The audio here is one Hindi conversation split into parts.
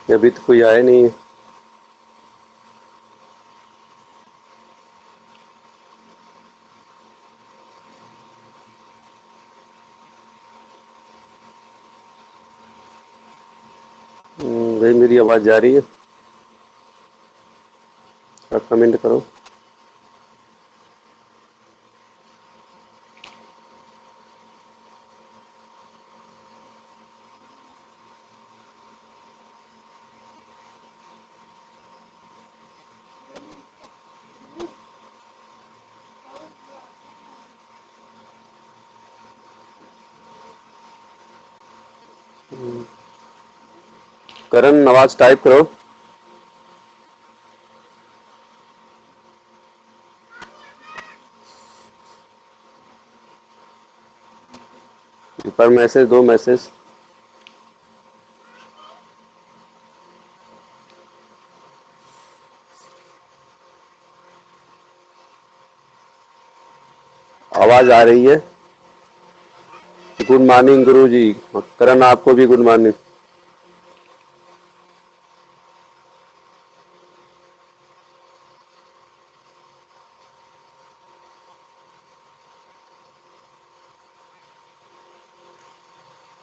अभी तो कोई आया नहीं है। भाई मेरी आवाज जा रही है? आप कमेंट करो। करण, आवाज टाइप करो। पर मैसेज दो, मैसेज। आवाज आ रही है? गुड मॉर्निंग गुरु जी। करण, आपको भी गुड मॉर्निंग।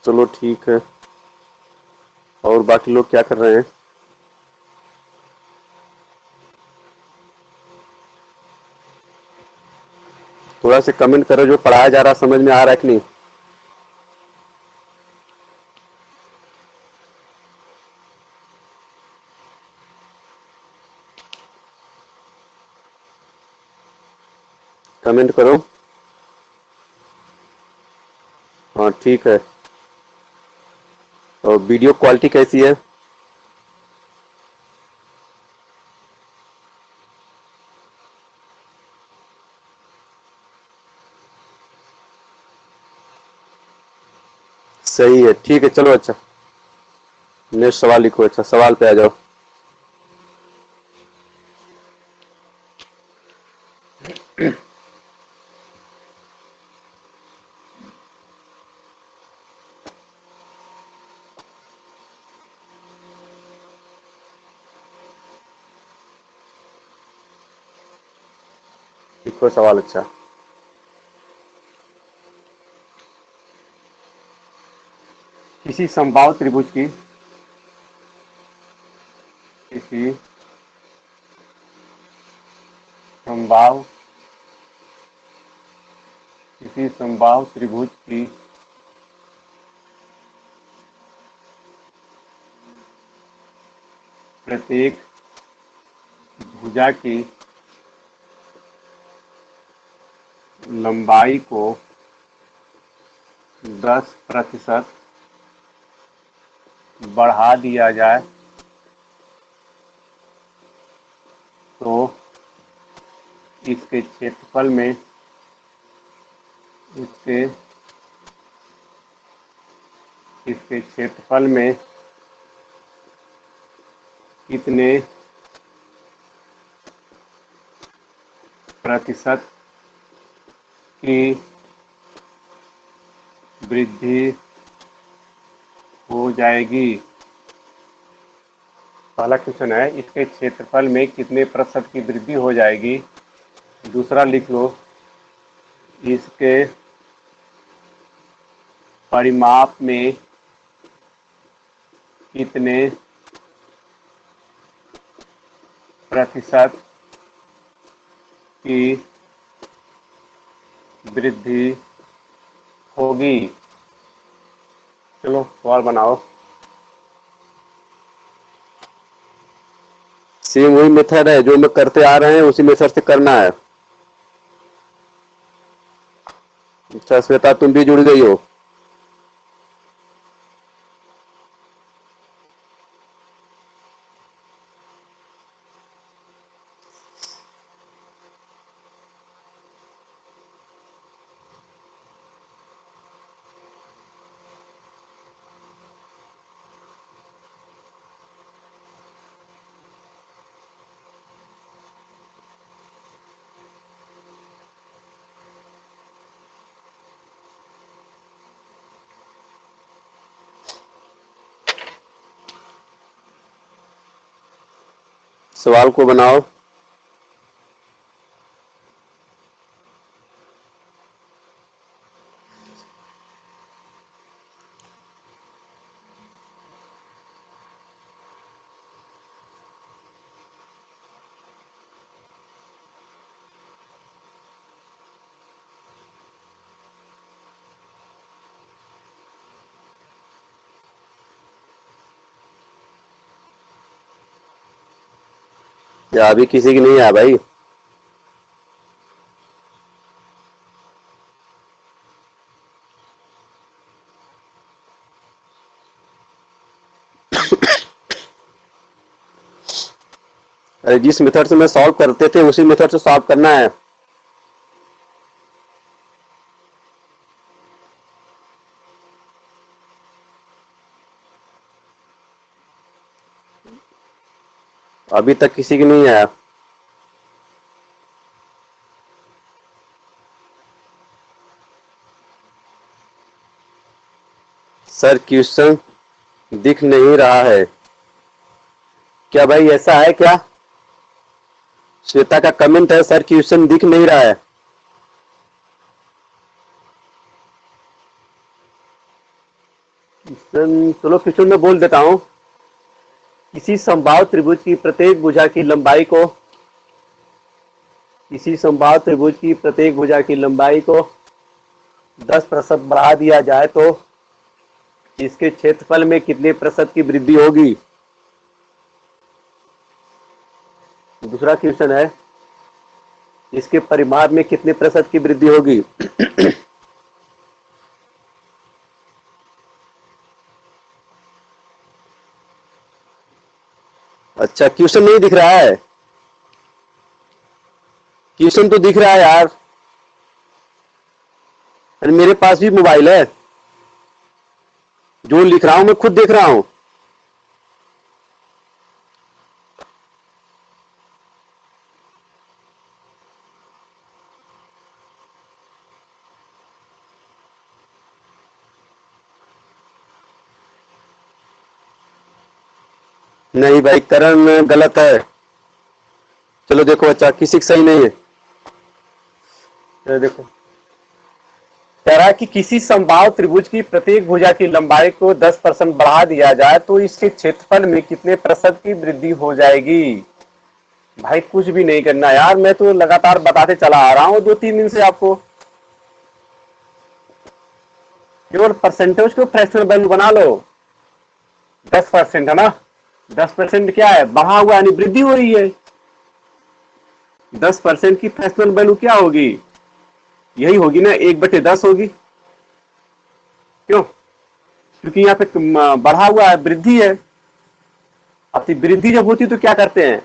चलो ठीक है। और बाकी लोग क्या कर रहे हैं? थोड़ा से कमेंट करो, जो पढ़ाया जा रहा समझ में आ रहा है कि नहीं। कमेंट करो। हाँ ठीक है। और वीडियो क्वालिटी कैसी है? सही है, ठीक है। चलो अच्छा, नेक्स्ट सवाल लिखो। अच्छा, सवाल पे आ जाओ। लिखो सवाल। अच्छा, किसी समबाहु त्रिभुज की किसी समबाहु किसी समबाहु त्रिभुज की प्रत्येक भुजा की लंबाई को 10% बढ़ा दिया जाए तो इसके क्षेत्रफल में इसके इसके क्षेत्रफल में कितने प्रतिशत की वृद्धि हो जाएगी? पहला क्वेश्चन है, इसके क्षेत्रफल में कितने प्रतिशत की वृद्धि हो जाएगी। दूसरा लिख लो, इसके परिमाप में कितने प्रतिशत की वृद्धि होगी। चलो सवाल बनाओ। सेम वही मेथड है जो मैं करते आ रहे हैं, उसी मेथड से करना है। अच्छा श्वेता, तुम भी जुड़ गई हो। सवाल को बनाओ। या अभी किसी की नहीं है भाई? अरे जिस मेथड से मैं सॉल्व करते थे उसी मेथड से सॉल्व करना है। अभी तक किसी की नहीं आया। सर क्वेश्चन दिख नहीं रहा है। क्या भाई ऐसा है क्या? श्वेता का कमेंट है, सर क्वेश्चन दिख नहीं रहा है। चलो क्वेश्चन में बोल देता हूं। किसी समबाहु त्रिभुज की प्रत्येक भुजा की लंबाई को 10% बढ़ा दिया जाए तो इसके क्षेत्रफल में कितने प्रतिशत की वृद्धि होगी? दूसरा क्वेश्चन है, इसके परिमाण में कितने प्रतिशत की वृद्धि होगी? अच्छा, क्वेश्चन नहीं दिख रहा है? क्वेश्चन तो दिख रहा है यार। अरे मेरे पास भी मोबाइल है, जो लिख रहा हूं मैं खुद देख रहा हूं। नहीं भाई, करण गलत है। चलो देखो, अच्छा किसी की सही नहीं है। देखो, कह रहा है कि किसी समबाहु त्रिभुज की प्रत्येक भुजा की लंबाई को 10% बढ़ा दिया जाए तो इसके क्षेत्रफल में कितने प्रतिशत की वृद्धि हो जाएगी? भाई कुछ भी नहीं करना यार, मैं तो लगातार बताते चला आ रहा हूं 2-3 दिन से आपको। केवल परसेंटेज को फ्रैक्शनल वैल्यू बना लो। 10% है ना? 10% क्या है? बढ़ा हुआ यानी वृद्धि हो रही है। 10% की फ्रैक्शनल वैल्यू क्या होगी? यही होगी ना, 1/10 होगी। क्यों? क्योंकि यहाँ पे बढ़ा हुआ है, वृद्धि है। अब वृद्धि जब होती है तो क्या करते हैं?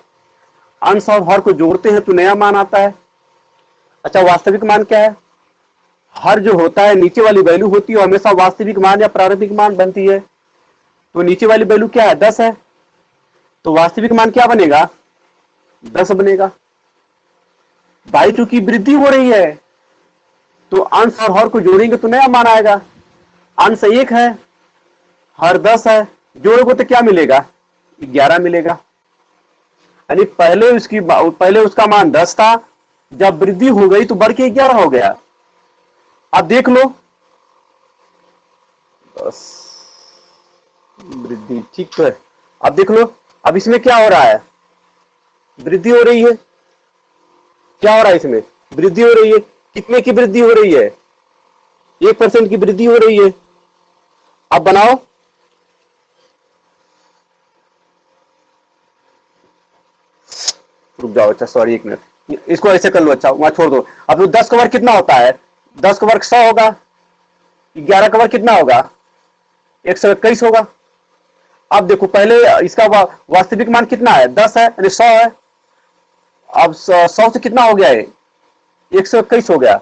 अंश और हर को जोड़ते हैं तो नया मान आता है। अच्छा, वास्तविक मान क्या है? हर जो होता है नीचे वाली वैल्यू होती है, हमेशा वास्तविक मान या प्रारंभिक मान बनती है। तो नीचे वाली वैल्यू क्या है? 10 है। तो वास्तविक मान क्या बनेगा? 10 बनेगा। भाई चूंकि वृद्धि हो रही है तो अंश और हर को जोड़ेंगे तो नया मान आएगा। अंश 1 है, हर 10 है, जोड़ोगे तो क्या मिलेगा? 11 मिलेगा। यानी पहले उसका मान 10 था, जब वृद्धि हो गई तो बढ़ के 11 हो गया। अब देख लो, बस वृद्धि ठीक तो है। अब देख लो, अब इसमें क्या हो रहा है? वृद्धि हो रही है। क्या हो रहा है इसमें? वृद्धि हो रही है। कितने की वृद्धि हो रही है? 1% की वृद्धि हो रही है। अब बनाओ। रुक जाओ, अच्छा सॉरी 1 मिनट, इसको ऐसे कर लो। अच्छा वहां छोड़ दो। अब 10 का वर्ग कितना होता है? 10 का वर्ग 100 होगा। 11 का वर्ग कितना होगा? 121 होगा। अब देखो, पहले इसका वास्तविक मान कितना है? 10 है, यानी 100 है। अब 100 से कितना हो गया है? 121 हो गया।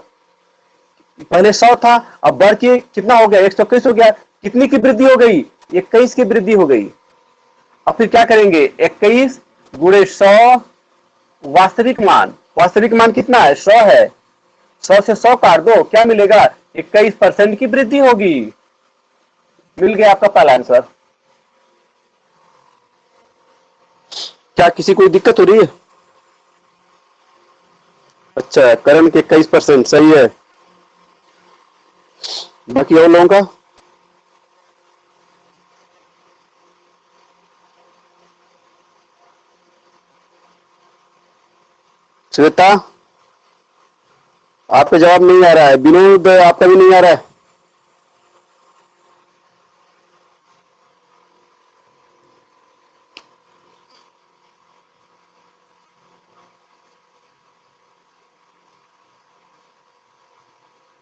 पहले 100 था, अब बढ़ के कितना हो गया? 121 हो गया। कितनी की वृद्धि हो गई? 21 की वृद्धि हो गई। अब फिर क्या करेंगे? 21 गुणे 100 वास्तविक मान कितना है? 100 है। 100 से 100 काट दो, क्या मिलेगा? 21% की वृद्धि होगी। मिल गया आपका पहला आंसर। क्या किसी कोई दिक्कत हो रही है? अच्छा, करण के 21% सही है। बाकी और लोगों का? श्वेता, आपका जवाब नहीं आ रहा है। विनोद, आपका भी नहीं आ रहा है।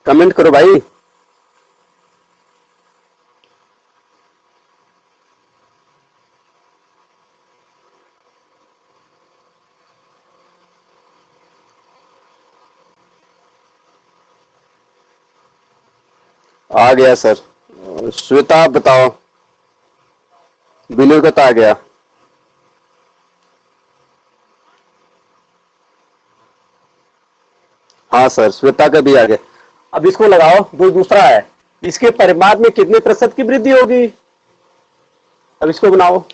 कमेंट करो भाई। आ गया सर। श्वेता आप बताओ। विनोद का तो आ गया। हाँ सर, श्वेता का भी आ गया। अब इसको लगाओ, जो दूसरा है, इसके परिमाप में कितने प्रतिशत की वृद्धि होगी? अब इसको बनाओ।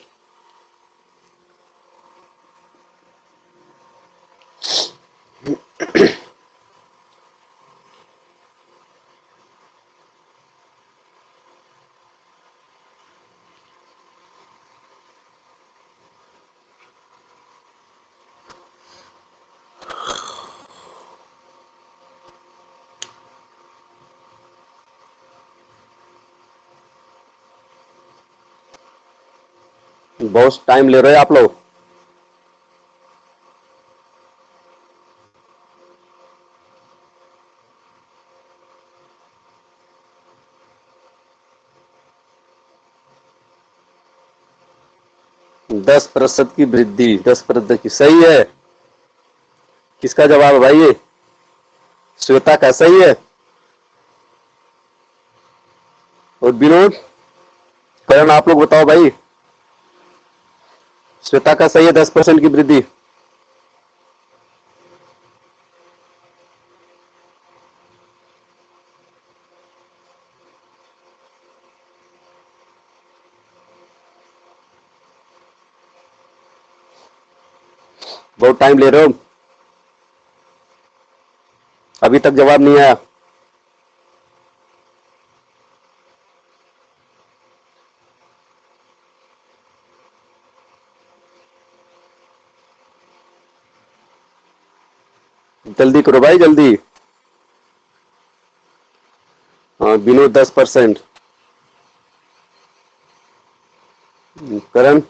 बहुत टाइम ले रहे हो आप लोग। दस प्रतिशत की वृद्धि, 10% की, सही है। किसका जवाब है भाई ये? श्वेता का सही है। और विनोद, करण, आप लोग बताओ भाई। श्वेता का सही है, 10% की वृद्धि। बहुत टाइम ले रहे हो, अभी तक जवाब नहीं आया। जल्दी करो भाई, जल्दी। हाँ, विनोद 10%। करण,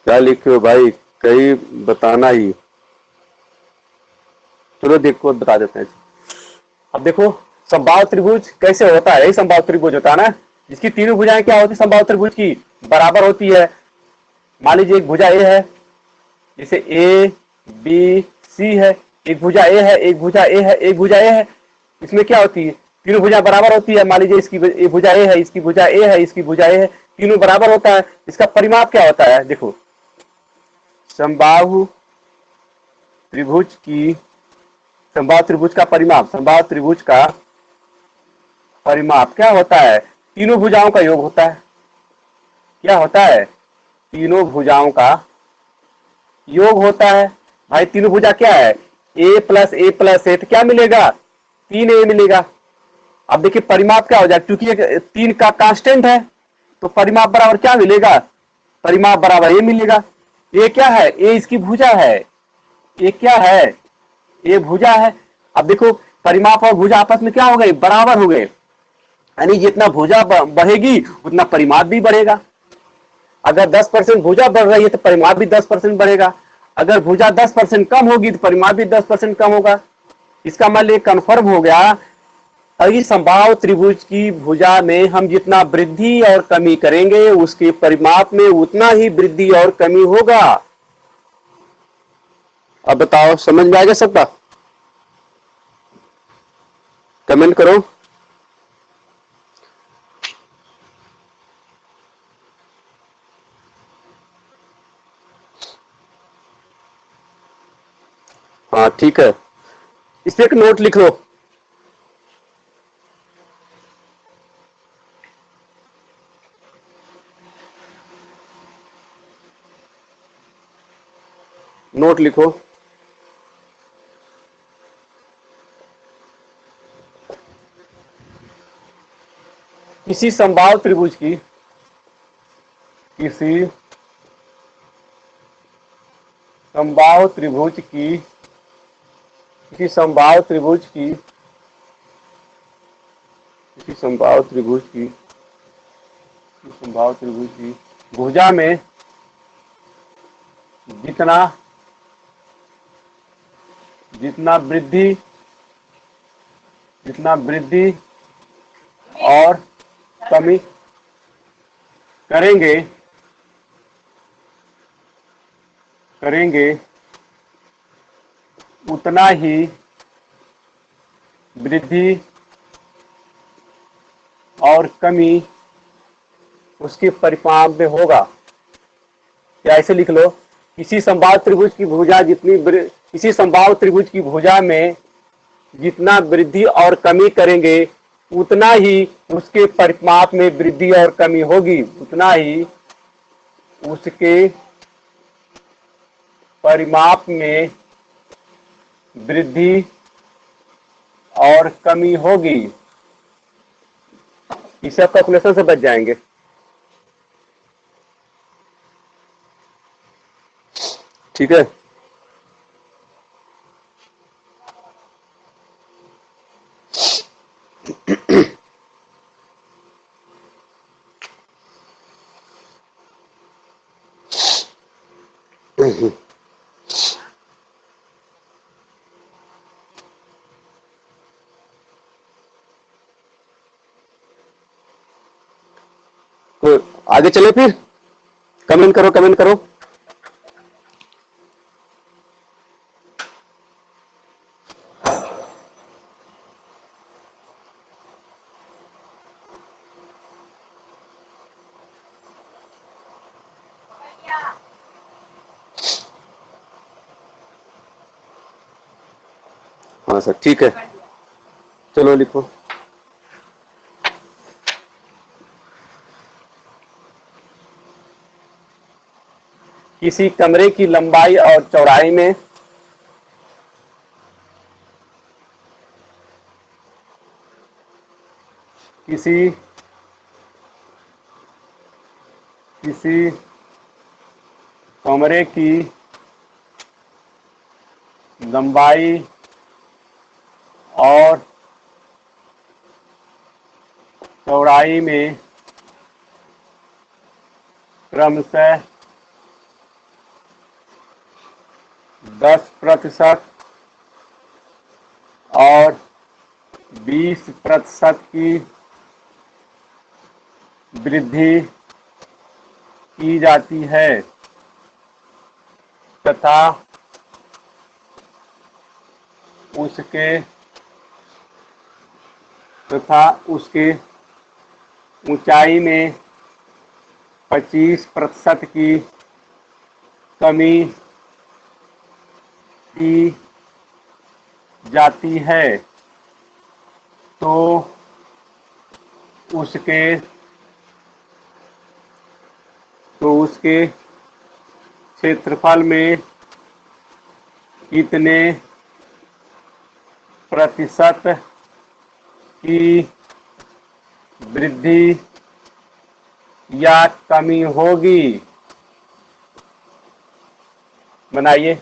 क्या लिखे हो भाई? कहीं बताना ही। चलो देखो, बता देते हैं। अब देखो, समबाहु त्रिभुज कैसे होता है? यही समबाहु त्रिभुज होता है ना, जिसकी तीनों भुजाएं क्या होती है समबाहु त्रिभुज की? बराबर होती है। मान लीजिए एक भुजा ए है, जैसे ए बी सी है। एक भुजा ए है, एक भुजा ए है, एक भुजा ए है। इसमें क्या होती है? तीनों भुजा बराबर होती है। मान लीजिए इसकी भुजा ए है, इसकी भुजा ए है, इसकी भुजा ए है, तीनों बराबर होता है। इसका परिमाप क्या होता है? देखो, समबाहु त्रिभुज की, समबाहु त्रिभुज का परिमाप, समबाहु त्रिभुज का परिमाप क्या होता है? तीनों भुजाओं का योग होता है। क्या होता है? तीनों भुजाओं का योग होता है। भाई तीनों भुजा क्या है? ए प्लस ए, तो क्या मिलेगा? 3a मिलेगा। अब देखिए परिमाप क्या हो जाए, क्योंकि 3 का कांस्टेंट है, तो परिमाप बराबर क्या मिलेगा? परिमाप बराबर ए मिलेगा। ये क्या है? ए इसकी भुजा है। ये क्या है? ये भुजा है। अब देखो, परिमाप और भुजा आपस में क्या हो गए? बराबर हो गए। यानी जितना भुजा बढ़ेगी उतना परिमाप भी बढ़ेगा। अगर 10% भुजा बढ़ रही है तो परिमाप भी 10% बढ़ेगा। अगर भुजा 10% कम होगी तो परिमाप भी 10% कम होगा। इसका मतलब ये कन्फर्म हो गया, अभी समबाहु त्रिभुज की भुजा में हम जितना वृद्धि और कमी करेंगे उसके परिमाप में उतना ही वृद्धि और कमी होगा। अब बताओ, समझ में आ गया सबका? कमेंट करो। हाँ ठीक है, इस पे एक नोट लिख लो। नोट लिखो। किसी समबाहु त्रिभुज की, किसी समबाहु त्रिभुज की, किसी समबाहु त्रिभुज की, किसी समबाहु त्रिभुज की, समबाहु त्रिभुज की भुजा में जितना जितना वृद्धि, जितना वृद्धि और कमी करेंगे, करेंगे उतना ही वृद्धि और कमी उसके परिमाप में होगा। या ऐसे लिख लो, किसी समबाहु त्रिभुज की भुजा किसी समबाहु त्रिभुज की भुजा में जितना वृद्धि और कमी करेंगे उतना ही उसके परिमाप में वृद्धि और कमी होगी, उतना ही उसके परिमाप में वृद्धि और कमी होगी। इसे आप कैलकुलेशन से बच जाएंगे। ठीक है, तो आगे चले फिर। कमेंट करो, कमेंट करो। हाँ सर, ठीक है, चलो लिखो। किसी कमरे की लंबाई और चौड़ाई में किसी किसी कमरे की लंबाई और चौड़ाई में क्रमशः 10% और 20% की वृद्धि की जाती है तथा उसके ऊंचाई में 25% की कमी की जाती है तो उसके क्षेत्रफल में कितने प्रतिशत की वृद्धि या कमी होगी। बनाइए।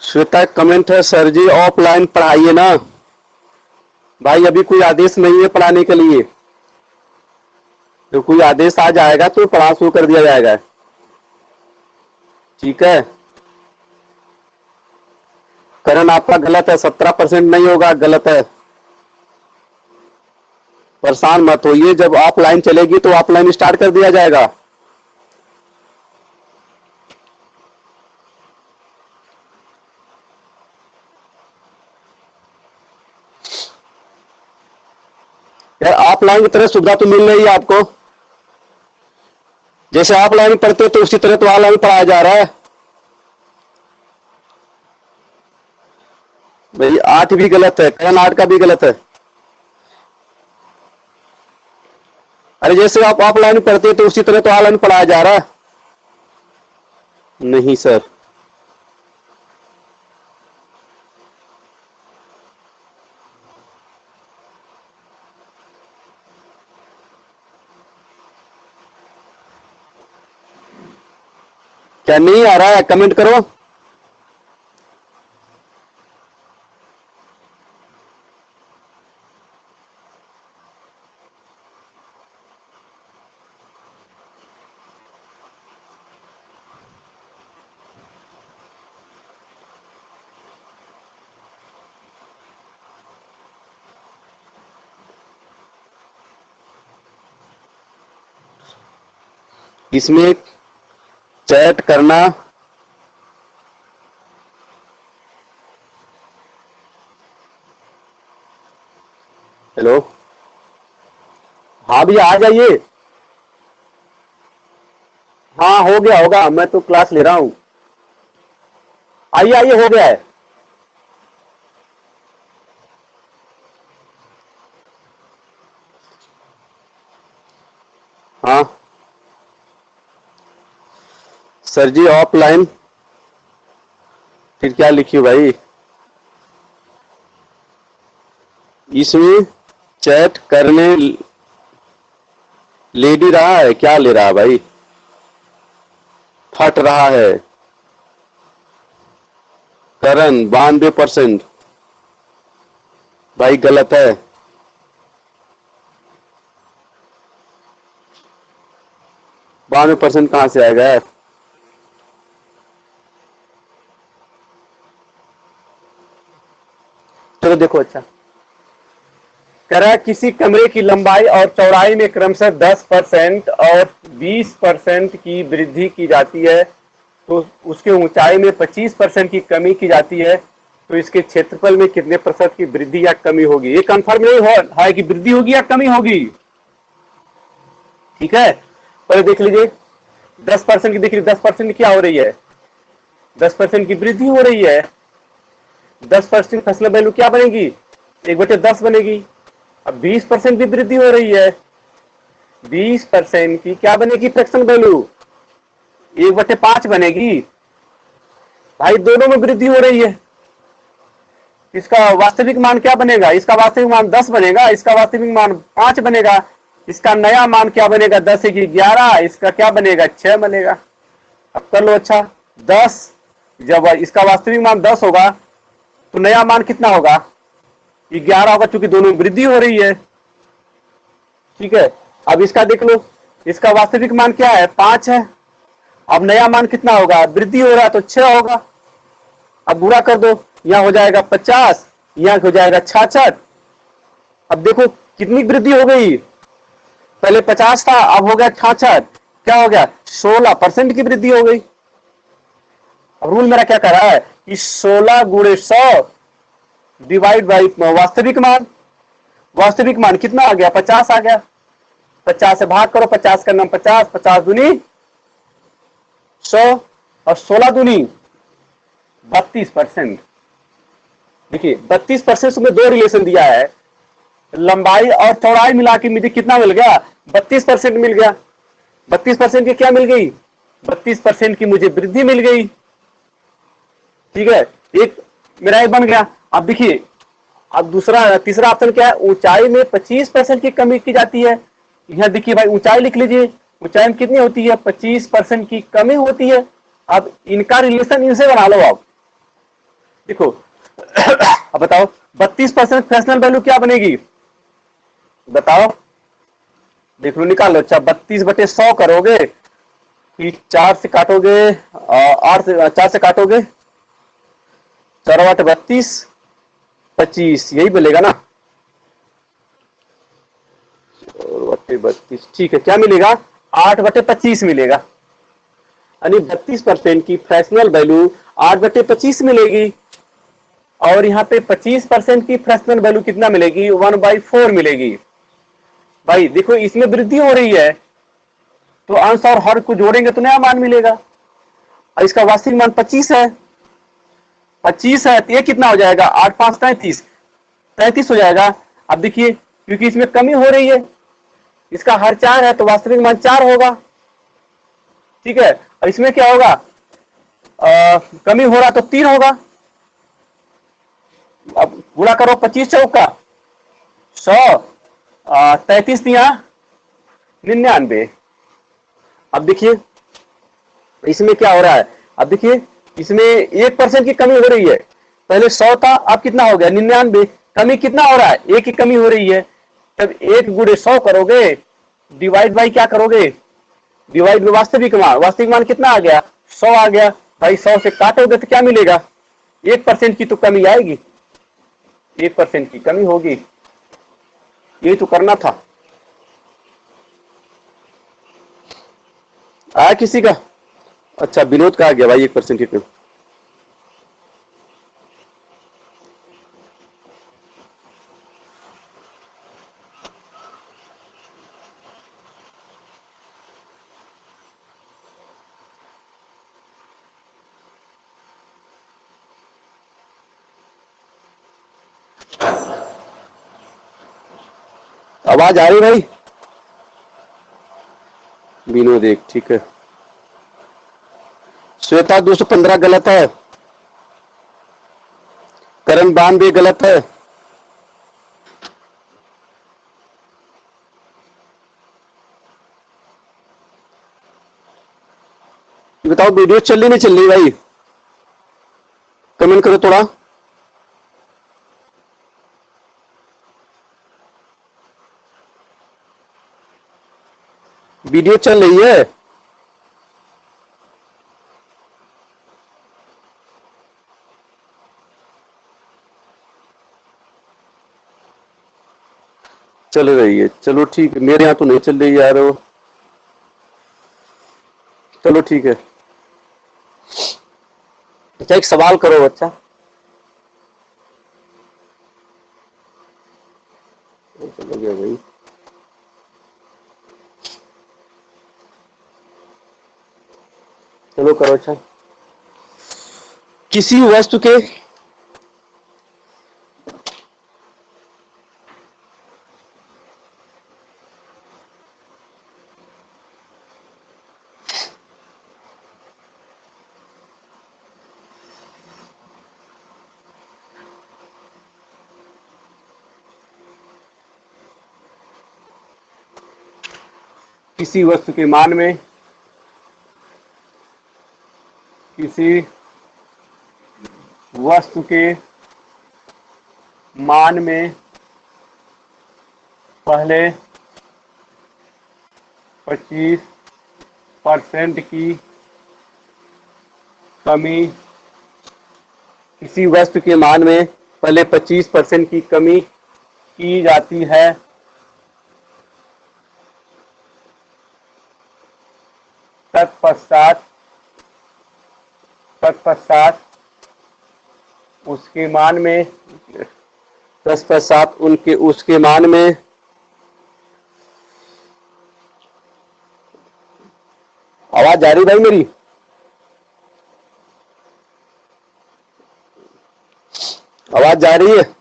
श्वेता कमेंट है, सर जी ऑफलाइन पढ़ाइए ना भाई, अभी कोई आदेश नहीं है पढ़ाने के लिए। तो कोई आदेश आ जाएगा तो पढ़ा शुरू कर दिया जाएगा। ठीक है, करण आपका गलत है, 17% नहीं होगा, गलत है। परेशान मत होइए, जब ऑफलाइन चलेगी तो ऑफलाइन स्टार्ट कर दिया जाएगा। यार ऑफलाइन की तरह सुविधा तो मिल रही है आपको, जैसे ऑफलाइन पढ़ते तो उसी तरह तो ऑनलाइन पढ़ाया जा रहा है भाई। 8 भी गलत है, करण 8 का भी गलत है। अरे जैसे आप ऑफलाइन पढ़ते तो उसी तरह तो ऑनलाइन पढ़ाया जा रहा है। नहीं सर, क्या नहीं आ रहा है? कमेंट करो। इसमें चैट करना, हेलो, हाँ भैया आ जाइए। हाँ हो गया होगा, मैं तो क्लास ले रहा हूँ। आइए आइए, हो गया है। हाँ सर जी, ऑफलाइन फिर क्या लिखी भाई? इसमें चैट करने ले भी रहा है, क्या ले रहा है भाई? फट रहा है। करण 92%, भाई गलत है। बानवे परसेंट कहां से आएगा यार? चलो देखो, अच्छा कह रहा है किसी कमरे की लंबाई और चौड़ाई में क्रमशः 10% और 20% की वृद्धि की जाती है, तो उसके ऊंचाई में 25% की कमी की जाती है, तो इसके क्षेत्रफल में कितने प्रतिशत की वृद्धि या कमी होगी? ये कंफर्म नहीं है कि वृद्धि होगी या कमी होगी। ठीक है, पहले देख लीजिए। 10% की दिख रही, 10% की क्या हो रही है? 10% की वृद्धि हो रही है। 10% फैसला वैल्यू क्या बनेगी? 1/10 बनेगी। अब 20% की वृद्धि हो रही है, 20% की क्या बनेगी फ्रैक्शन वैल्यू? 1/5 बनेगी। भाई दोनों में वृद्धि हो रही है। इसका वास्तविक मान क्या बनेगा? इसका वास्तविक मान 10 बनेगा, इसका वास्तविक मान 5 बनेगा। इसका नया मान क्या बनेगा? 10 की 11, इसका क्या बनेगा? 6 बनेगा। अब कर लो। अच्छा 10, जब इसका वास्तविक मान 10 होगा तो नया मान कितना होगा? 11 होगा, क्योंकि दोनों में वृद्धि हो रही है। ठीक है, अब इसका देख लो, इसका वास्तविक मान क्या है? 5 है। अब नया मान कितना होगा? वृद्धि हो रहा है तो 6 होगा। अब गुणा कर दो, यहां हो जाएगा 50, यहां हो जाएगा 66। अब देखो कितनी वृद्धि हो गई, पहले 50 था, अब हो गया 66। क्या हो गया? 16% की वृद्धि हो गई। अब रूल मेरा क्या कह रहा है कि 16 गुणे 100 डिवाइड बाई वास्तविक मान। वास्तविक मान कितना आ गया? 50 आ गया। 50 से भाग करो, 50 का नाम 50, 50 दूनी 100 और 16 दूनी 32%। देखिए 32% में दो रिलेशन दिया है, लंबाई और चौड़ाई मिला के मुझे कितना मिल गया? 32% मिल गया। 32% की क्या मिल गई? 32% की मुझे वृद्धि मिल गई। ठीक है, एक मेरा एक बन गया। अब देखिए, अब दूसरा तीसरा ऑप्शन क्या है? ऊंचाई में 25% की कमी की जाती है। यहां देखिए भाई, ऊंचाई लिख लीजिए, ऊंचाई में कितनी होती है? 25% की कमी होती है। अब इनका रिलेशन इनसे बना लो आप। देखो अब बताओ 32% फ्रैक्शनल वैल्यू क्या बनेगी? बताओ, देख लो, निकाल लो। अच्छा 32/100 करोगे, फिर 4 से काटोगे, 8 से 4 से काटोगे, 4/32, 25, यही बोलेगा ना? 32, ठीक है, क्या मिलेगा? 8/25 मिलेगा। यानी 32% की फ्रैक्शनल वैल्यू 8/25 मिलेगी। और यहाँ पे 25% की फ्रैक्शनल वैल्यू कितना मिलेगी? 1/4 मिलेगी। भाई देखो इसमें वृद्धि हो रही है, तो अंश और हर को जोड़ेंगे तो नया मान मिलेगा। और इसका वास्तविक मान 25 है। 25 है तो ये कितना हो जाएगा, 8 5 33, 33 हो जाएगा। अब देखिए क्योंकि इसमें कमी हो रही है, इसका हर 4 है तो वास्तविक मान 4 होगा। ठीक है, और इसमें क्या होगा, कमी हो रहा तो 3 होगा। अब गुणा करो 25 चौका 100, 33 दिया 99। अब देखिए इसमें क्या हो रहा है, अब देखिए इसमें 1% की कमी हो रही है। पहले 100 था, अब कितना हो गया 99। कमी कितना हो रहा है, 1 की कमी हो रही है। तब 1 गुणे 100 करोगे, डिवाइड बाई क्या करोगे, डिवाइड बाई वास्तविक मान। वास्तविक मान कितना आ गया, 100 आ गया। भाई 100 से काटोगे तो क्या मिलेगा, 1% की तो कमी आएगी, 1% की कमी होगी। यही तो करना था। आया किसी का? अच्छा विनोद का आ गया भाई 1% की कमी। आवाज आ रही भाई? विनोद एक, ठीक है। श्वेता 215 गलत है, करण 92 गलत है। बताओ वीडियो चल रही नहीं चल रही भाई, कमेंट करो थोड़ा। वीडियो चल रही है? चल रही है, चलो ठीक है। मेरे यहाँ तो नहीं चल रही यार वो। चलो ठीक है। अच्छा एक सवाल करो बच्चा। चलो गया भाई। चलो करो। अच्छा किसी वस्तु के किसी वस्तु के मान में, किसी वस्तु के मान में पहले 25% की कमी, किसी वस्तु के मान में पहले 25% की कमी की जाती है, तत्पश्चात उसके मान में, तत्पश्चात उनके उसके मान में आवाज जा रही भाई मेरी? आवाज जा रही है?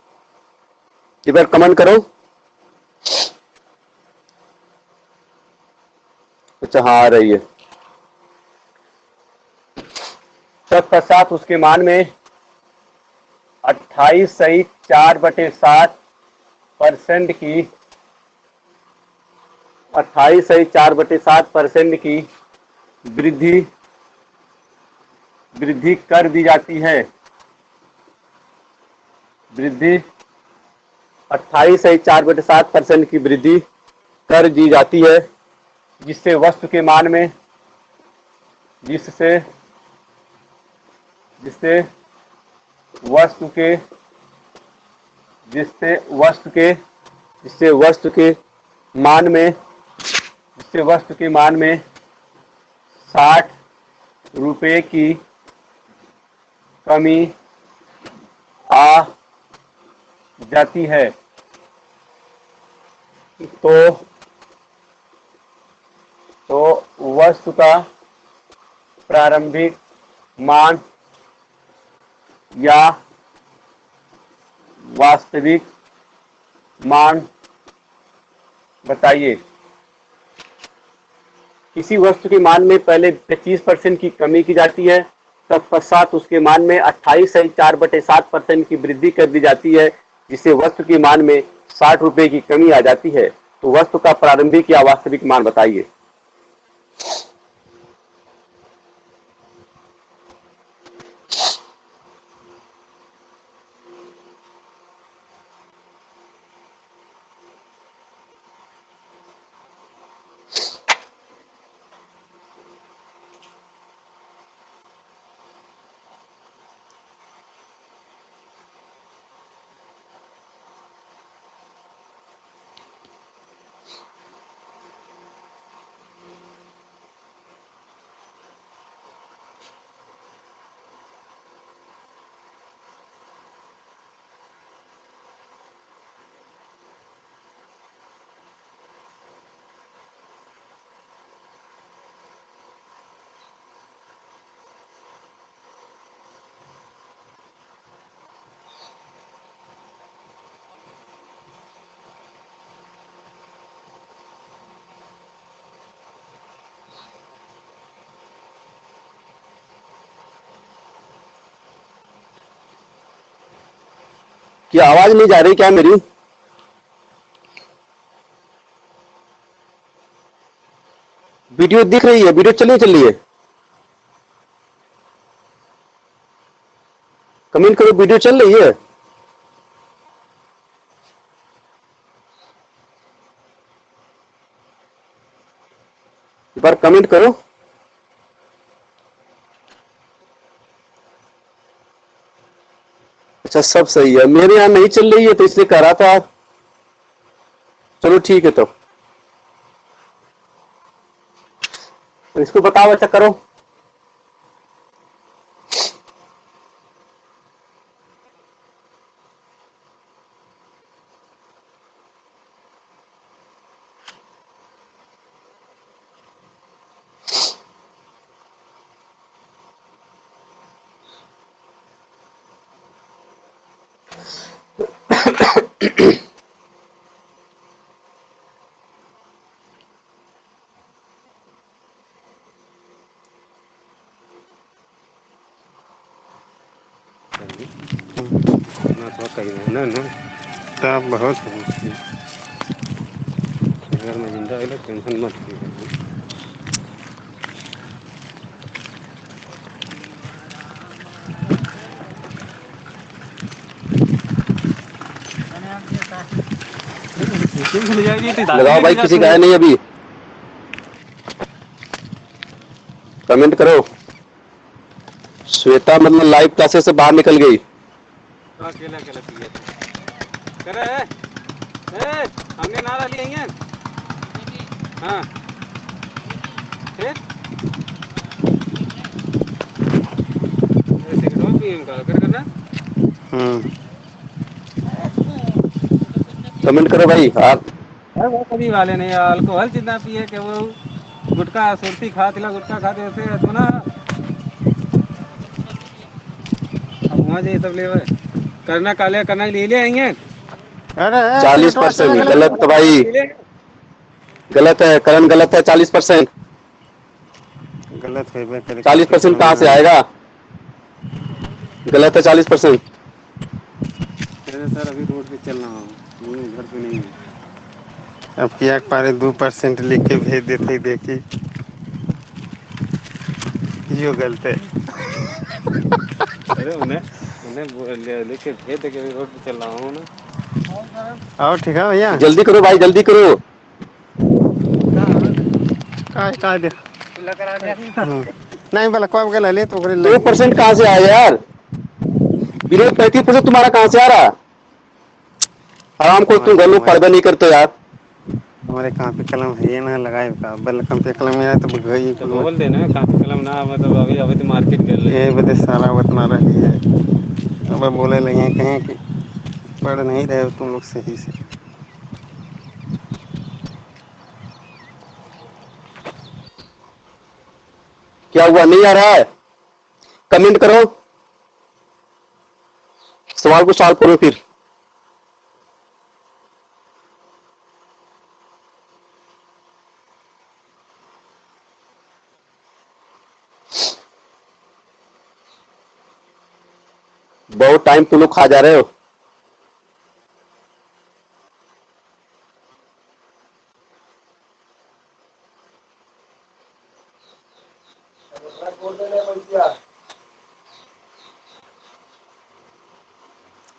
इधर कमेंट करो। अच्छा हाँ आ रही है। तत्पश्चात उसके मान में 28 सही 4/7% की, 28 सही 4/7% की वृद्धि कर दी जाती है। वृद्धि 28 सही 4/7% की वृद्धि कर दी जाती है, जिससे वस्तु के मान में, जिससे जिससे वस्तु के जिससे वस्तु के जिससे वस्तु के मान में जिससे वस्तु के मान में 60 रुपए की कमी आ जाती है। तो तो वस्तु का प्रारंभिक मान या वास्तविक मान बताइए। किसी वस्तु के मान में पहले 25% की कमी की जाती है, तत्पश्चात उसके मान में 28.4/7% की वृद्धि कर दी जाती है, जिससे वस्तु के मान में 60 रुपए की कमी आ जाती है। तो वस्तु का प्रारंभिक या वास्तविक मान बताइए। क्या आवाज नहीं जा रही क्या मेरी? वीडियो दिख रही है? वीडियो चल रही है? कमेंट करो, वीडियो चल रही है? एक बार कमेंट करो। अच्छा, सब सही है। मेरे यहाँ नहीं चल रही है तो इसलिए कह रहा था। चलो ठीक है, तो इसको बताओ। अच्छा करो। ना ना तब बहुत अगर मैं जिंदा है टेंशन मत कीजिए। लगाओ भाई, किसी का है नहीं अभी। कमेंट करो। श्वेता मतलब लाइव क्लासेस से बाहर निकल गई। अकेला अकेला पिए करे हमने नारा लिए हैं। हाँ फिर सिगरेट पिए का कर करना। कमेंट करो भाई। आप वो कभी वाले नहीं अल्कोहल जितना पिए कि वो गुटखा सुरती खा तिला गुटखा खाते वैसे तो ना। अब वहाँ जाइए सब ले करना काले करना ले ले आएंगे। अरे 40% गलत तो भाई, गलत है करण, गलत है। 40% गलत है 40% कहाँ से आएगा? गलत है 40%। सर अभी रोड पे चल रहा हूँ, घर पे नहीं है। अब क्या पारे 2% लिख के भेज देते देखी जो गलत है। अरे उन्हें उन्हें लिख के भेज दे के रोड पे चल रहा हूँ ना। और ठीक है भैया, जल्दी करो भाई, जल्दी करो। का दे नहीं भला कब गला ले तो 2% कहाँ से आया यार? विरोध 35% तुम्हारा कहाँ से आ रहा? आराम को तुम घर लोग पर्दा नहीं करते यार। हमारे कापी कलम है ना लगाए का बल कापी कलम है तो गई तो बोल देना कापी कलम ना मतलब अभी अभी तो मार्केट कर ले ये बदे सारा बतना रही है। अब बोले लगे कहीं कि पढ़ नहीं रहे हो तुम लोग सही से। क्या हुआ, नहीं आ रहा है? कमेंट करो, सवाल को सॉल्व करो फिर। बहुत टाइम तुम लोग खा जा रहे हो।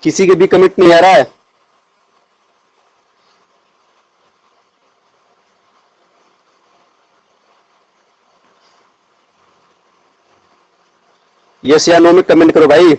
किसी के भी कमेंट नहीं आ रहा है? यस या नो में कमेंट करो भाई।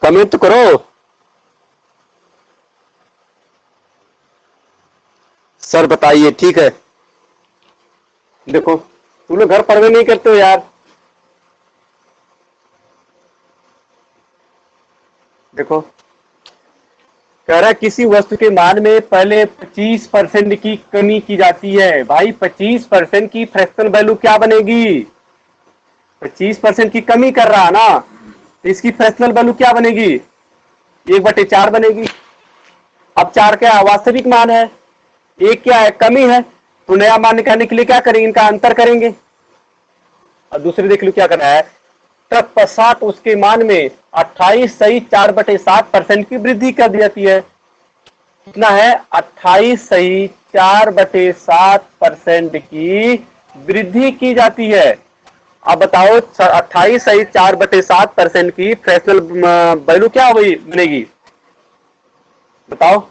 कमेंट तो करो। सर बताइए, ठीक है। देखो तुम लोग घर पढ़वे नहीं करते हो यार। देखो कह रहा है किसी वस्तु के मान में पहले 25% की कमी की जाती है। भाई 25% की फ्रैक्शनल वैल्यू क्या बनेगी? 25% की कमी कर रहा है ना, तो इसकी फ्रैक्शनल वैल्यू क्या बनेगी? 1/4 बनेगी। अब 4 क्या वास्तविक मान है, 1 क्या है, कमी है। तो नया मान निकालने के लिए क्या करेंगे, इनका अंतर करेंगे। और दूसरे देख लो क्या करना है, तत्पश्चात उसके मान में 28 सही 4/7% की वृद्धि कर दी जाती है। कितना है, 28 सही 4/7% की वृद्धि की जाती है। अब बताओ 28 सही 4/7% की फ्रैक्शनल वैल्यू क्या हुई बनेगी, बताओ।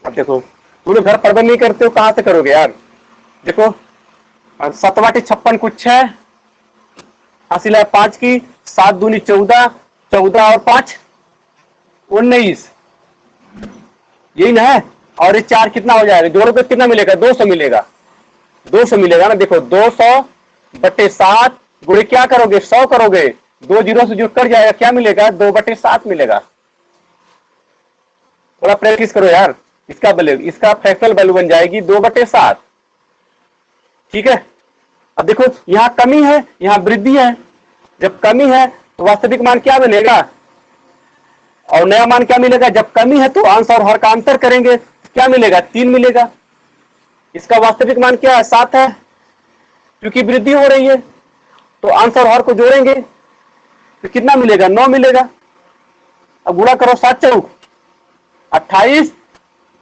अब देखो तुम लोग घर पर नहीं करते हो, कहां से करोगे यार। देखो 7/56 कुछ 6 हासिल है 5 की, 7 दूनी 14, 14 और 5 19, यही ना है। और ये 4 कितना हो जाएगा, जोड़ो तो कितना मिलेगा, 200 मिलेगा। 200 मिलेगा ना। देखो 200/7 गुणे क्या करोगे, 100 करोगे, 2 जीरो से जो कर जाएगा क्या मिलेगा, 2/7 मिलेगा। थोड़ा प्रैक्टिस करो यार। इसका इसका फ्रैक्शनल वैल्यू बन जाएगी 2/7। ठीक है। अब देखो यहां कमी है, यहां वृद्धि है। जब कमी है तो वास्तविक मान क्या बनेगा, और नया मान क्या मिलेगा। जब कमी है तो अंश और हर का अंतर करेंगे, क्या मिलेगा, 3 मिलेगा। इसका वास्तविक मान क्या है, 7 है, क्योंकि वृद्धि हो रही है। तो अंश और हर को जोड़ेंगे तो कितना मिलेगा, 9 मिलेगा। अब गुणा करो 7 चौक 28,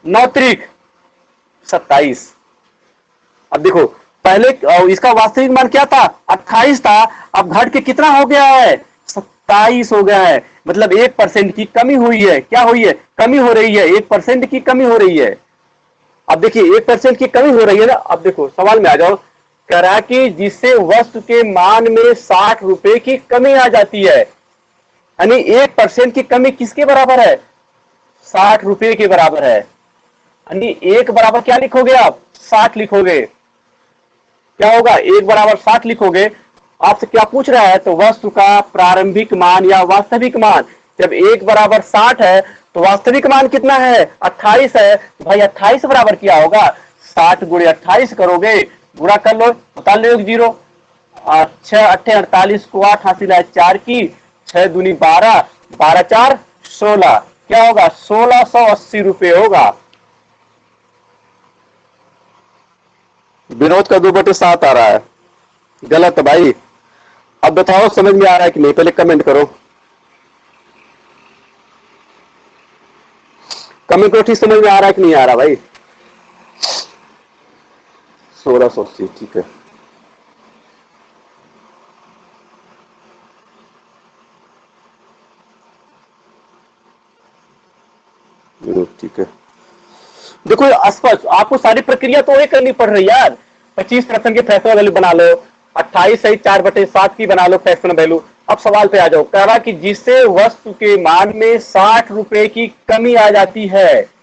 9 त्रिक 27। अब देखो पहले इसका वास्तविक मान क्या था, 28 था, अब घट के कितना हो गया है, 27 हो गया है। मतलब 1% की कमी हुई है। क्या हुई है, कमी हो रही है, 1% की कमी हो रही है। अब देखिए 1% की कमी हो रही है ना। अब देखो सवाल में आ जाओ, कह रहा कि जिससे वस्तु के मान में 60 रुपए की कमी आ जाती है, यानी 1% की कमी किसके बराबर है, 60 रुपए के बराबर है। यानी 1 बराबर क्या लिखोगे आप, 60 लिखोगे। क्या होगा, 1 बराबर 60 लिखोगे। आपसे क्या पूछ रहा है, तो वस्तु का प्रारंभिक मान या वास्तविक मान। जब 1 बराबर 60 है तो वास्तविक मान कितना है, 28 है। भाई 28 बराबर क्या होगा, 60 गुणे 28 करोगे, गुणा कर लो, बता लो 1 जीरो। 6 8 48 को 8 हासिल है 4 की, 6 दूनी 12, 12 4 16, क्या होगा, 1680 रुपए होगा। विनोद का 2/7 आ रहा है, गलत है भाई। अब बताओ समझ में आ रहा है कि नहीं, पहले कमेंट करो। कमेंट करो, ठीक समझ में आ रहा है कि नहीं आ रहा भाई। 1680, ठीक है। ठीक है। देखो स्पष्ट आपको सारी प्रक्रिया तो वही करनी पड़ रही है यार। 25% की फ्रैक्शनल वैल्यू बना लो, 28 सही 4/7 की बना लो फ्रैक्शनल वैल्यू। अब सवाल पे आ जाओ, कह रहा कि जिससे वस्तु के मान में 60 रुपए की कमी आ जाती है।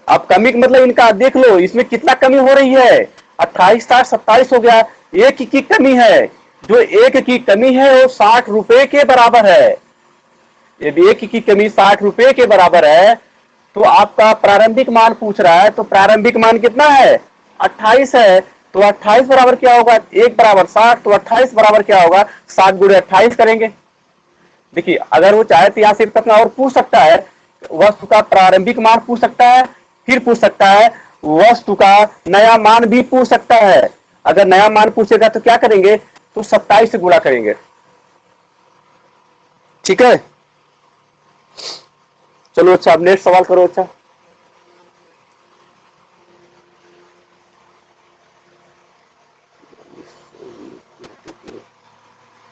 अब कमी का मतलब इनका देख लो, इसमें कितना कमी हो रही है, 28 60 27 हो गया। एक की कमी है, जो एक की कमी है वो 60 रुपए के बराबर है। यदि एक की कमी 60 रुपए के बराबर है तो आपका प्रारंभिक मान पूछ रहा है, तो प्रारंभिक मान कितना है, 28 है। तो 28 बराबर क्या होगा, एक बराबर 60, तो 28 बराबर क्या होगा, 60 गुणे 28 करेंगे। देखिए अगर वो चाहे तो यहां से तक और पूछ सकता है, वस्तु का प्रारंभिक मान पूछ सकता है, फिर पूछ सकता है वस्तु का नया मान भी पूछ सकता है। अगर नया मान पूछेगा तो क्या करेंगे, तो 27 से गुणा करेंगे। ठीक है, चलो अच्छा अब नेक्स्ट सवाल करो। अच्छा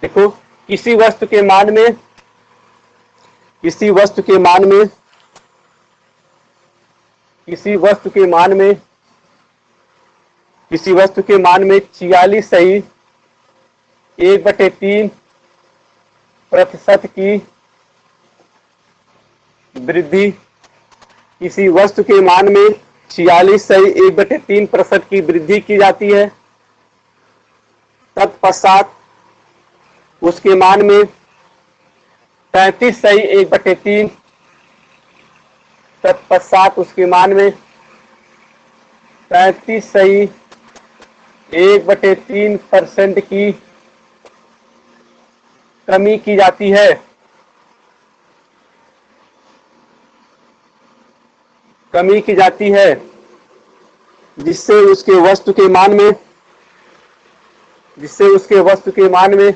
देखो, किसी वस्तु के मान में किसी वस्तु के मान में किसी वस्तु के मान में किसी वस्तु के मान में 46 सही 1/3% की वृद्धि, किसी वस्तु के मान में 46 सही 1/3% की वृद्धि की जाती है। तत्पश्चात उसके मान में 33 सही 1/3, तत्पश्चात उसके मान में 33 सही 1/3% की कमी की जाती है। कमी की जाती है जिससे उसके वस्तु के मान में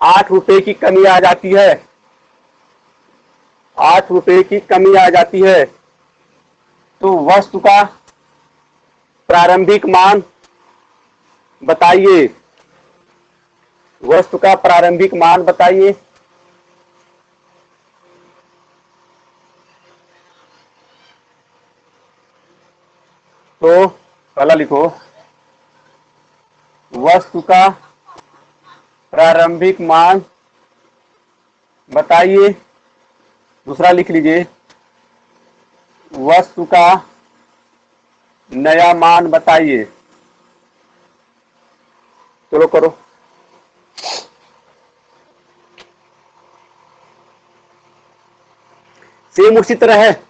8 रुपए की कमी आ जाती है। 8 रुपए की कमी आ जाती है। तो वस्तु का प्रारंभिक मान बताइए। वस्तु का प्रारंभिक मान बताइए। तो पहला लिखो, वस्तु का प्रारंभिक मान बताइए। दूसरा लिख लीजिए, वस्तु का नया मान बताइए। चलो करो। सेम उसी तरह है।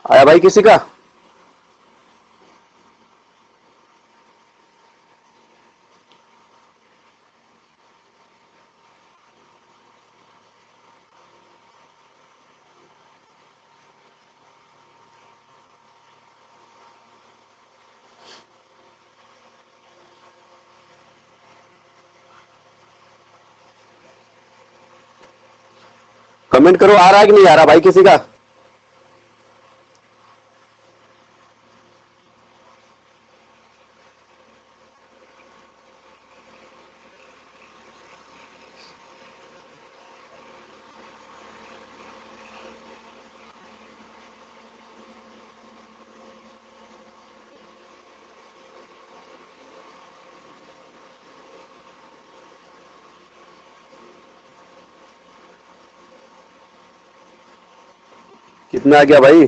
आया भाई किसी का? कमेंट करो, आ रहा है कि नहीं आ रहा भाई किसी का? कितना आ गया भाई?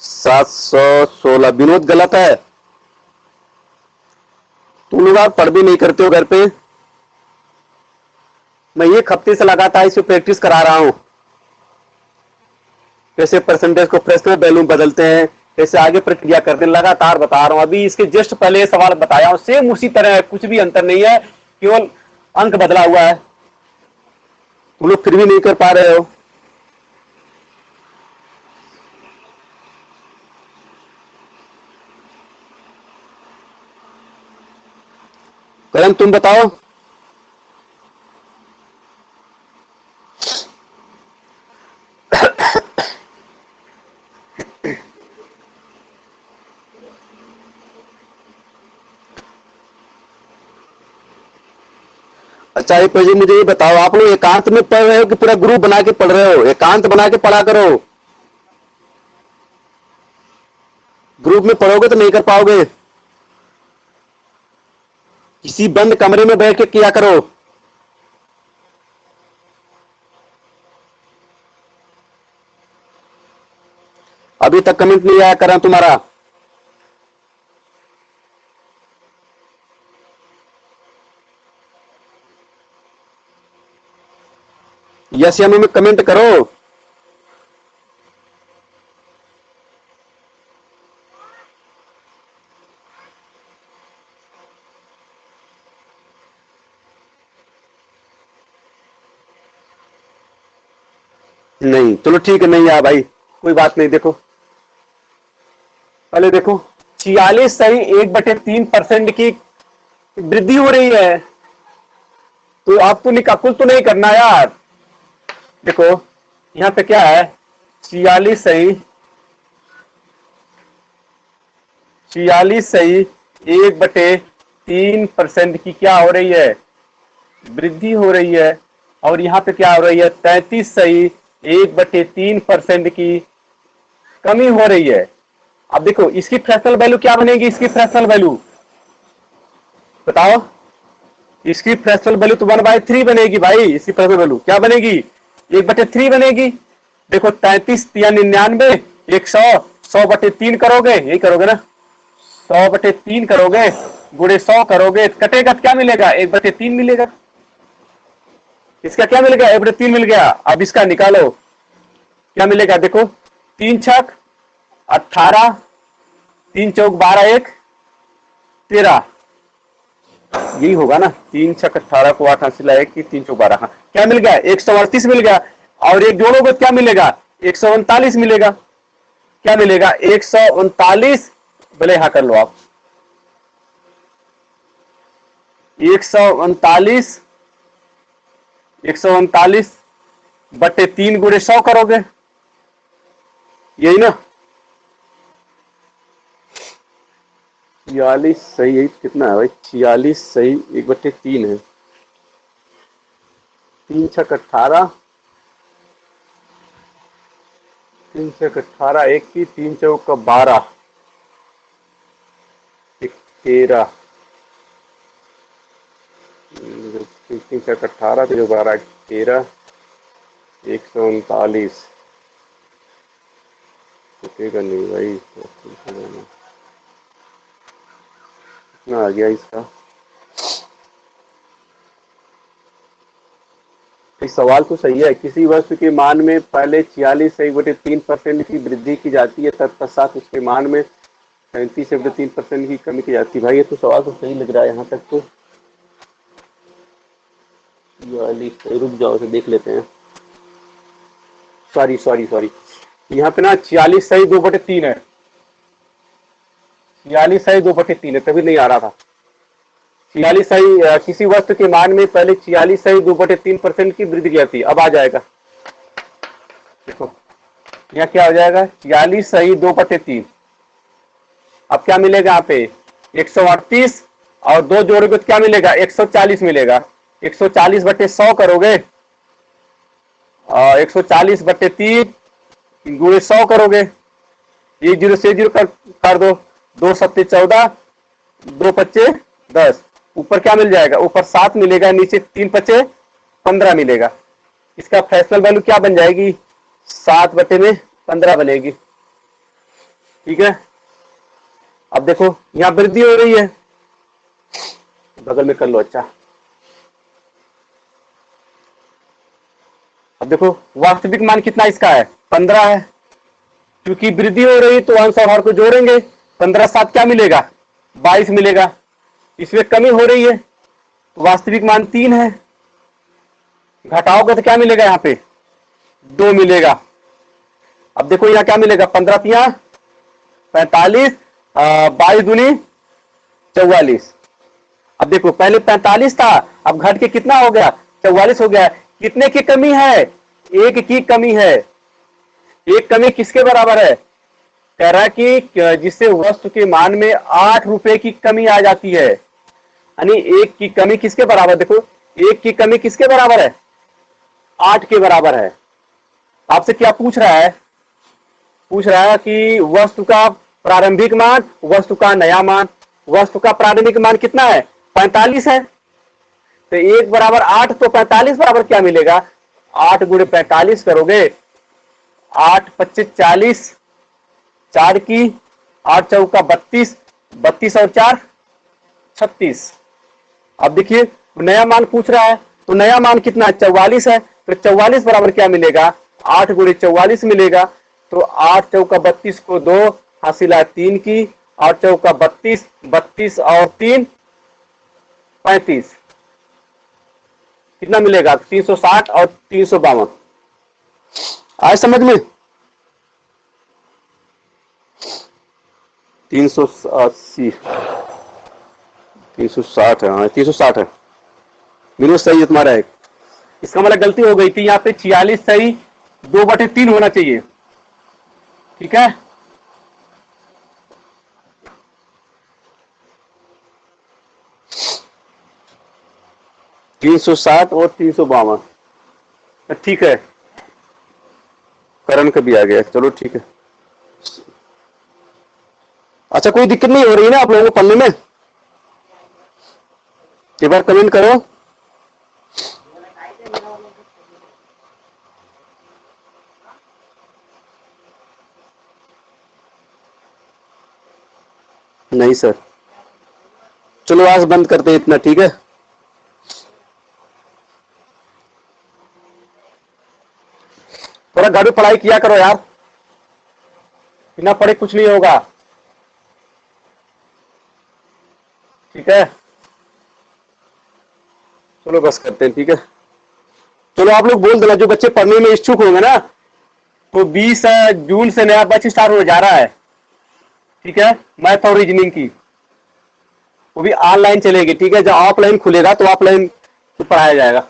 716। विनोद गलत है। तुम लोग आप पढ़ भी नहीं करते हो घर पे। मैं एक हफ्ते से लगातार इसे प्रैक्टिस करा रहा हूं। कैसे परसेंटेज को फ्रैक्शनल वैल्यू में बदलते हैं, कैसे आगे प्रक्रिया करते हैं, लगातार बता रहा हूं। अभी इसके जस्ट पहले ये सवाल बताया हूं, सेम उसी तरह है, कुछ भी अंतर नहीं है, केवल अंक बदला हुआ है। तुम लोग फिर भी नहीं कर पा रहे हो। करण तुम बताओ। अच्छा एक मुझे ये बताओ, आप लोग एकांत में पढ़ रहे हो कि पूरा ग्रुप बना के पढ़ रहे हो? एकांत बना के पढ़ा करो, ग्रुप में पढ़ोगे तो नहीं कर पाओगे। किसी बंद कमरे में बैठ के किया करो। अभी तक कमेंट नहीं आया करण तुम्हारा। यस या नो में कमेंट करो। नहीं, चलो ठीक है, नहीं आया भाई, कोई बात नहीं। देखो पहले देखो, 46.1/3% की वृद्धि हो रही है, तो आपको कुल तो नहीं करना यार। देखो यहां पे क्या है, 46.1/3% की क्या हो रही है, वृद्धि हो रही है। और यहां पे क्या हो रही है, 33.1/3% की कमी हो रही है। अब देखो इसकी फ्रैक्शनल वैल्यू क्या बनेगी, इसकी फ्रैक्शनल वैल्यू बताओ। इसकी फ्रैक्शनल वैल्यू तो 1/3 बनेगी भाई। इसकी फ्रैक्शनल वैल्यू क्या बनेगी, 1/3 बनेगी। देखो 33 या 99, 100, 100/3 करोगे, यही करोगे ना, 100/3 करोगे, गुणे 100 करोगे, कटेगा क्या मिलेगा, 1/3 मिलेगा। इसका क्या मिल गया, 1/3 मिल गया। अब इसका निकालो क्या मिलेगा, देखो 3 छक 18, 3 चौक 12, 1 13, यही होगा ना। 3 छक 18 को 8 हासिल है कि 3 चौक 12, हाँ क्या मिल गया, 138 मिल गया। और एक जोड़ोगे क्या मिलेगा, 139 मिलेगा। क्या मिलेगा, 139, भले यहां कर लो आप, 139, 139/3 गुणे 100 करोगे, यही ना। 46 सही है, कितना है भाई, 46 सही 1/3 है। 3 छक 18, 3 छक 18, 1 की 3 चौक 12, 13, 3 छक 18, 3 12, 13, 139, रुकेगा नहीं भाई, कितना आ गया इसका। इस सवाल तो सही है, किसी वस्तु के मान में पहले 46.3% की वृद्धि की जाती है, तत्पश्चात उसके मान में 37.3% की कमी की जाती है। भाई ये तो सवाल तो सही लग रहा है यहाँ तक तो। रुक जाओ तो देख लेते हैं। सॉरी सॉरी सॉरी, यहाँ पे ना 46 सही 2/3 है, 46 सही 2/3 है, तभी नहीं आ रहा था। 46 सही किसी वस्तु के मान में पहले 46 सही 2/3% की वृद्धि की जाती है। अब आ जाएगा, देखो यहाँ क्या हो जाएगा, 46 सही 2/3। अब क्या मिलेगा यहाँ पे, 138 और 2 जोड़ोगे तो क्या मिलेगा, 140 मिलेगा। 140/100 करोगे, 140/3 गुणे 100 करोगे, ये 0 से 0 कर दो, 2 सत्ते 14, 2 पच्चे 10, ऊपर क्या मिल जाएगा, ऊपर 7 मिलेगा, नीचे 3 पच्चे 15 मिलेगा। इसका फ्रैक्शनल वैल्यू क्या बन जाएगी, 7/15 बनेगी। ठीक है, अब देखो यहां वृद्धि हो रही है, बगल में कर लो। अच्छा अब देखो वास्तविक मान कितना इसका है, 15 है, क्योंकि वृद्धि हो रही तो अंश और हर को जोड़ेंगे, 15 7 क्या मिलेगा, 22 मिलेगा। इसमें कमी हो रही है, वास्तविक मान 3 है, घटाओगे तो क्या मिलेगा, यहाँ पे 2 मिलेगा। अब देखो यहाँ क्या मिलेगा, 15 तिया 45, 22 दूनी 44। अब देखो पहले 45 था, अब घट के कितना हो गया, 44 हो गया। कितने की कमी है, 1 की कमी है। एक कमी किसके बराबर है, कह रहा है कि जिससे वस्तु के मान में 8 रुपए की कमी आ जाती है, यानी 1 की कमी किसके बराबर, देखो 1 की कमी किसके बराबर है, 8 के बराबर है। आपसे क्या पूछ रहा है, पूछ रहा है कि वस्तु का प्रारंभिक मान, वस्तु का नया मान। वस्तु का प्रारंभिक मान कितना है, 45 है, तो 1 बराबर 8, तो 45 बराबर क्या मिलेगा, 8 गुणे 45 करोगे, 8 25 40, 4 की 8 चौका 32, 32 और 4 36। अब देखिए नया मान पूछ रहा है, तो नया मान कितना, 44 है, तो 44 बराबर क्या मिलेगा, 8 गुणे 44 मिलेगा। तो 8 चौका 32 को 2 हासिल है 3 की, 8 चौका 32, 32 और 3 35, कितना मिलेगा, 360 और 352। आए समझ में, 380 360 है, हाँ 360 है, बिल्कुल सही है तुम्हारा। एक इसका मतलब गलती हो गई थी, यहाँ पे 46 सही, 2/3 होना चाहिए, ठीक है। तीन सौ सात और 352, ठीक है, करण का भी आ गया, चलो ठीक है। अच्छा कोई दिक्कत नहीं हो रही ना आप लोगों को पढ़ने में, एक बार कमेंट करो। नहीं सर, चलो आज बंद करते हैं इतना, ठीक है। थोड़ा घर में पढ़ाई किया करो यार, बिना पढ़े कुछ नहीं होगा, ठीक है। चलो बस करते हैं, ठीक है। चलो आप लोग बोल देना, जो बच्चे पढ़ने में इच्छुक होंगे ना, तो 20 जून से नया बैच स्टार्ट हो जा रहा है, ठीक है, मैथ और रीजनिंग की, वो भी ऑनलाइन चलेगी, ठीक है। जब ऑफलाइन खुलेगा तो ऑफलाइन पढ़ाया जाएगा,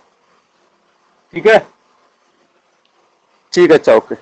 ठीक है। ठीक है, अच्छा ओके।